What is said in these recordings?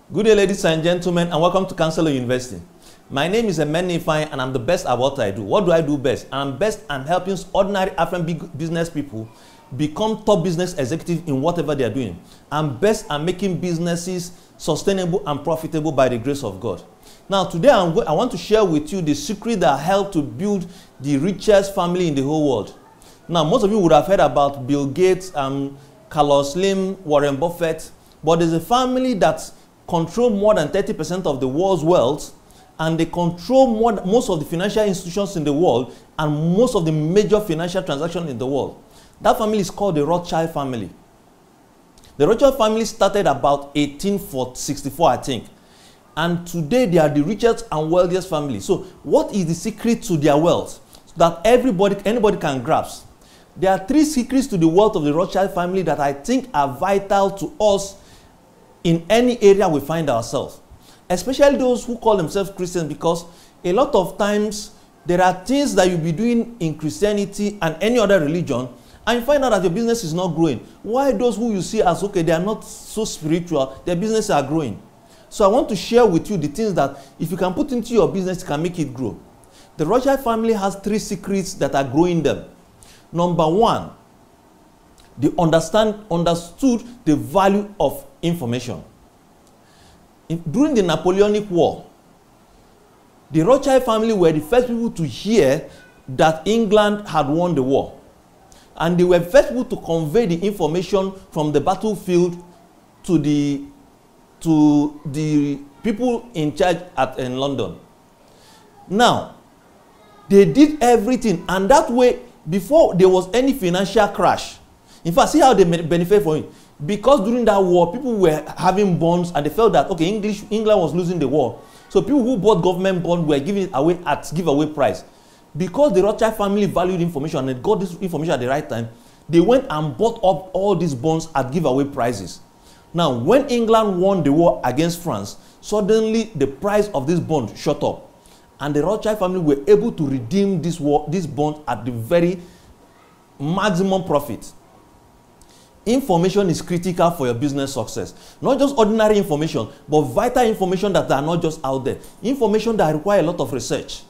Good day, ladies and gentlemen, and welcome to Counselor University. My name is Emenne Ifeanyi, and I'm the best at what I do. What do I do best? I'm best at helping ordinary African business people become top business executives in whatever they are doing. I'm best at making businesses sustainable and profitable by the grace of God. Now, today I want to share with you the secret that helped to build the richest family in the whole world. Now, most of you would have heard about Bill Gates, Carlos Slim, Warren Buffett, but there's a family that control more than 30% of the world's wealth, and they control most of the financial institutions in the world and most of the major financial transactions in the world. That family is called the Rothschild Family. The Rothschild family started about 1864, I think. And today they are the richest and wealthiest family. So what is the secret to their wealth so that anybody can grasp? There are three secrets to the wealth of the Rothschild family that I think are vital to us in any area we find ourselves, especially those who call themselves Christians, because a lot of times there are things that you'll be doing in Christianity and any other religion, and you find out that your business is not growing. Why those who you see as okay, they are not so spiritual, their businesses are growing? So I want to share with you the things that if you can put into your business, you can make it grow. The Rothschild family has three secrets that are growing them. Number one, they understood the value of information. During the Napoleonic War, the Rothschild family were the first people to hear that England had won the war. And they were the first people to convey the information from the battlefield to the people in charge in London. Now, they did everything, and that way, before there was any financial crash, in fact, see how they benefit from it. Because during that war, people were having bonds and they felt that, okay, England was losing the war. So people who bought government bonds were giving it away at giveaway price. Because the Rothschild family valued information and they got this information at the right time, they went and bought up all these bonds at giveaway prices. Now, when England won the war against France, suddenly the price of this bond shot up. And the Rothschild family were able to redeem this bond at the very maximum profit. Information is critical for your business success. Not just ordinary information, but vital information that are not just out there. Information that require a lot of research.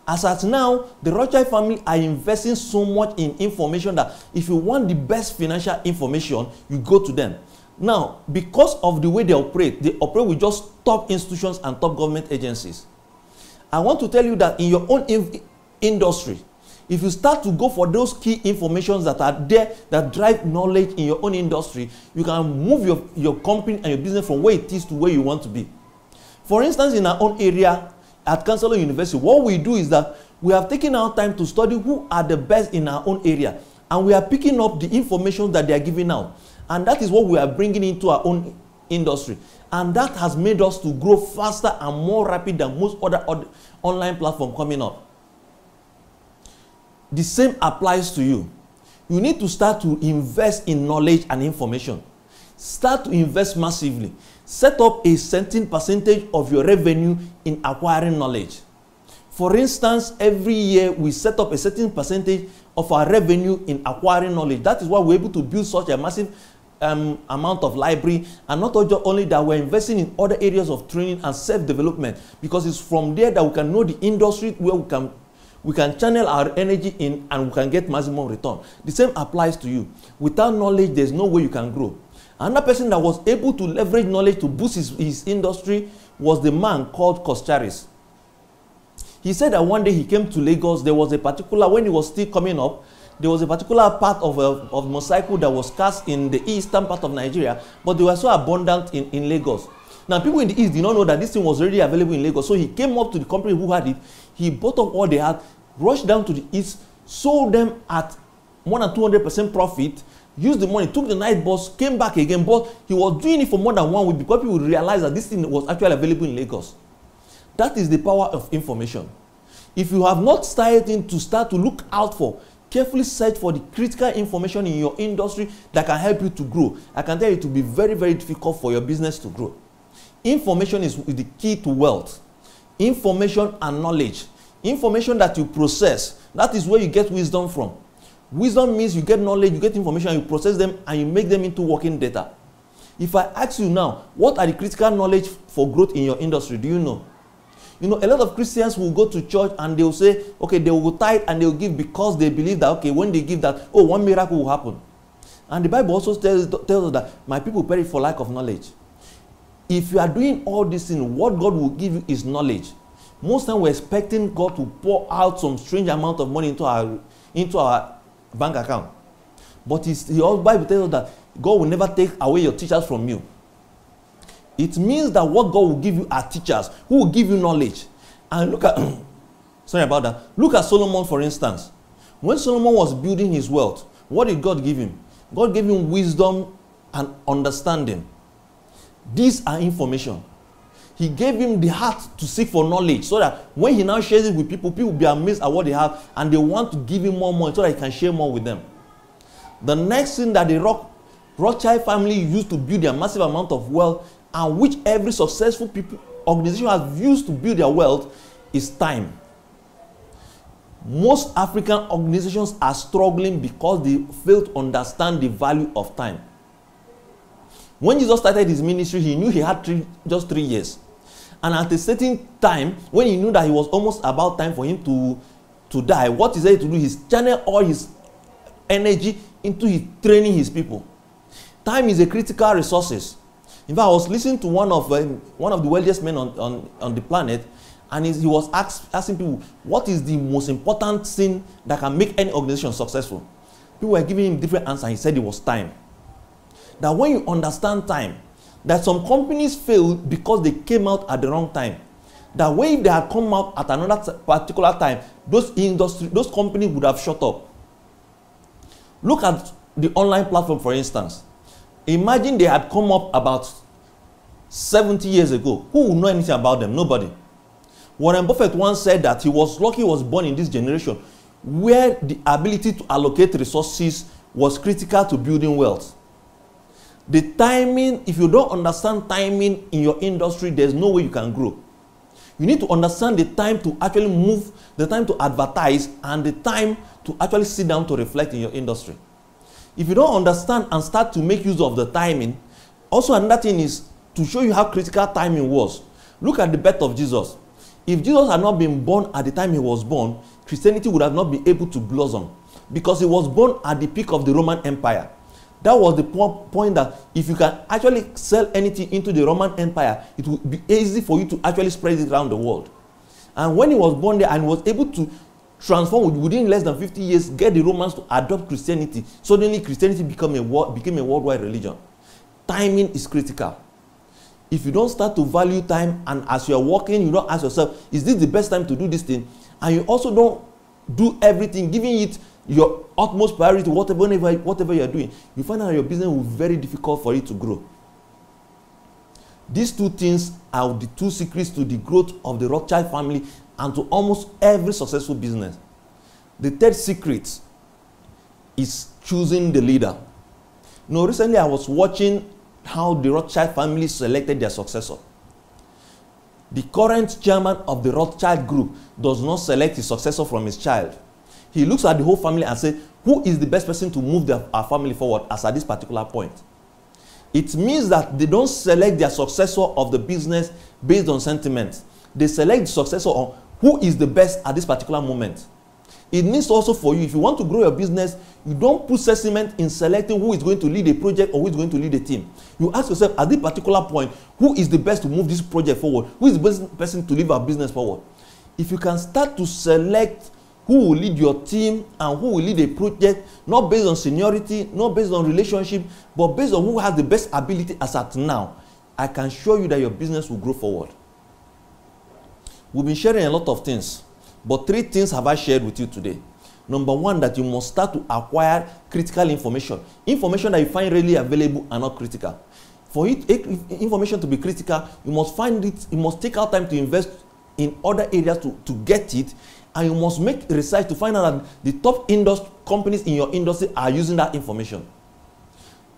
As at now, the Rothschild family are investing so much in information that if you want the best financial information, you go to them. Now, because of the way they operate with just top institutions and top government agencies. I want to tell you that in your own industry, if you start to go for those key informations that are there that drive knowledge in your own industry, you can move your company and your business from where it is to where you want to be. For instance, in our own area at Counselor University, what we do is that we have taken our time to study who are the best in our own area, and we are picking up the information that they are giving out, and that is what we are bringing into our own industry, and that has made us to grow faster and more rapid than most other online platforms coming up. The same applies to you. You need to start to invest in knowledge and information. Start to invest massively. Set up a certain percentage of your revenue in acquiring knowledge. For instance, every year we set up a certain percentage of our revenue in acquiring knowledge. That is why we're able to build such a massive amount of library, and not only that, we're investing in other areas of training and self-development, because it's from there that we can know the industry where we can channel our energy in and we can get maximum return. The same applies to you. Without knowledge, there's no way you can grow. Another person that was able to leverage knowledge to boost his industry was the man called Costaris. He said that one day he came to Lagos. There was a particular, when he was still coming up, there was a particular part of motorcycle that was cast in the eastern part of Nigeria, but they were so abundant in Lagos. Now, people in the East did not know that this thing was already available in Lagos. So he came up to the company who had it. He bought up all they had, rushed down to the East, sold them at more than 200% profit, used the money, took the night bus, came back again. But he was doing it for more than 1 week because people realized that this thing was actually available in Lagos. That is the power of information. If you have not started to look out for, carefully search for the critical information in your industry that can help you to grow, I can tell you it will be very, very difficult for your business to grow. Information is the key to wealth. Information and knowledge. Information that you process, that is where you get wisdom from. Wisdom means you get knowledge, you get information, you process them, and you make them into working data. If I ask you now, what are the critical knowledge for growth in your industry? Do you know? You know, a lot of Christians will go to church and they will say, okay, they will tithe and they will give because they believe that, okay, when they give that, oh, one miracle will happen. And the Bible also tells us that my people perish for lack of knowledge. If you are doing all these things, what God will give you is knowledge. Most times we're expecting God to pour out some strange amount of money into our bank account. But the Bible tells us that God will never take away your teachers from you. It means that what God will give you are teachers who will give you knowledge. And look at, sorry about that. Look at Solomon, for instance. When Solomon was building his wealth, what did God give him? God gave him wisdom and understanding. These are information. He gave him the heart to seek for knowledge so that when he now shares it with people, people will be amazed at what they have and they want to give him more money so that he can share more with them. The next thing that the Rothschild family used to build their massive amount of wealth, and which every successful organization has used to build their wealth, is time. Most African organizations are struggling because they fail to understand the value of time. When Jesus started his ministry, he knew he had just 3 years. And at a certain time, when he knew that it was almost about time for him to die, what he said to do is channel all his energy into training his people. Time is a critical resource. In fact, I was listening to one of the wealthiest men on the planet, and he was asking people, what is the most important thing that can make any organization successful? People were giving him different answers. He said it was time. That when you understand time, that some companies fail because they came out at the wrong time. That when they had come out at another particular time, those companies would have shut up. Look at the online platform, for instance. Imagine they had come up about 70 years ago. Who would know anything about them? Nobody. Warren Buffett once said that he was lucky he was born in this generation where the ability to allocate resources was critical to building wealth. The timing, if you don't understand timing in your industry, there's no way you can grow. You need to understand the time to actually move, the time to advertise, and the time to actually sit down to reflect in your industry. If you don't understand and start to make use of the timing, also another thing is to show you how critical timing was. Look at the birth of Jesus. If Jesus had not been born at the time he was born, Christianity would have not been able to blossom because he was born at the peak of the Roman Empire. That was the point that if you can actually sell anything into the Roman Empire, it would be easy for you to actually spread it around the world. And when he was born there and was able to transform within less than 50 years, get the Romans to adopt Christianity, suddenly Christianity became a worldwide religion. Timing is critical. If you don't start to value time, and as you are working, you don't ask yourself, is this the best time to do this thing? And you also don't do everything, giving it your utmost priority, whatever you are doing, you find out your business will be very difficult for it to grow. These two things are the two secrets to the growth of the Rothschild family and to almost every successful business. The third secret is choosing the leader. You know, recently I was watching how the Rothschild family selected their successor. The current chairman of the Rothschild group does not select his successor from his child. He looks at the whole family and says, who is the best person to move our family forward as at this particular point? It means that they don't select their successor of the business based on sentiment. They select the successor on who is the best at this particular moment. It means also for you, if you want to grow your business, you don't put sentiment in selecting who is going to lead a project or who is going to lead a team. You ask yourself at this particular point, who is the best to move this project forward? Who is the best person to lead our business forward? If you can start to select who will lead your team and who will lead a project, not based on seniority, not based on relationship, but based on who has the best ability as at now, I can show you that your business will grow forward. We've been sharing a lot of things, but 3 things have I shared with you today. Number 1, that you must start to acquire critical information. Information that you find readily available and not critical. For information to be critical, you must find it, you must take out time to invest in other areas to get it, and you must make research to find out that the top companies in your industry are using that information.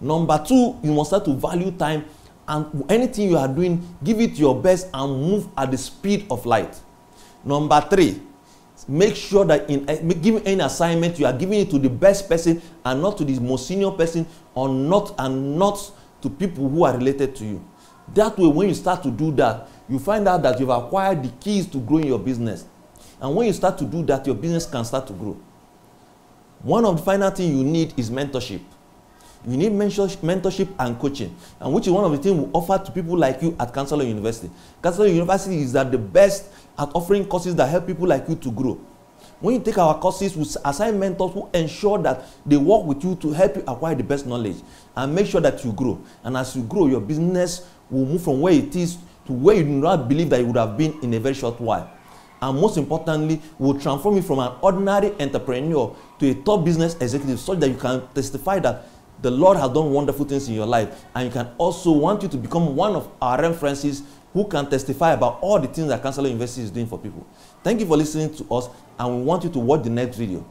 Number 2, you must start to value time, and anything you are doing, give it your best and move at the speed of light. Number 3, make sure that in giving any assignment, you are giving it to the best person and not to the most senior person, or not to people who are related to you. That way, when you start to do that, you find out that you've acquired the keys to growing your business. And when you start to do that, your business can start to grow. One of the final things you need is mentorship. You need mentorship and coaching, and which is one of the things we offer to people like you at Counselor University. Counselor University is the best at offering courses that help people like you to grow. When you take our courses, we assign mentors who ensure that they work with you to help you acquire the best knowledge and make sure that you grow. And as you grow, your business will move from where it is to where you do not believe that it would have been in a very short while. And most importantly, will transform you from an ordinary entrepreneur to a top business executive, so that you can testify that the Lord has done wonderful things in your life. And you can also want you to become one of our references who can testify about all the things that Counselor University is doing for people. Thank you for listening to us, and we want you to watch the next video.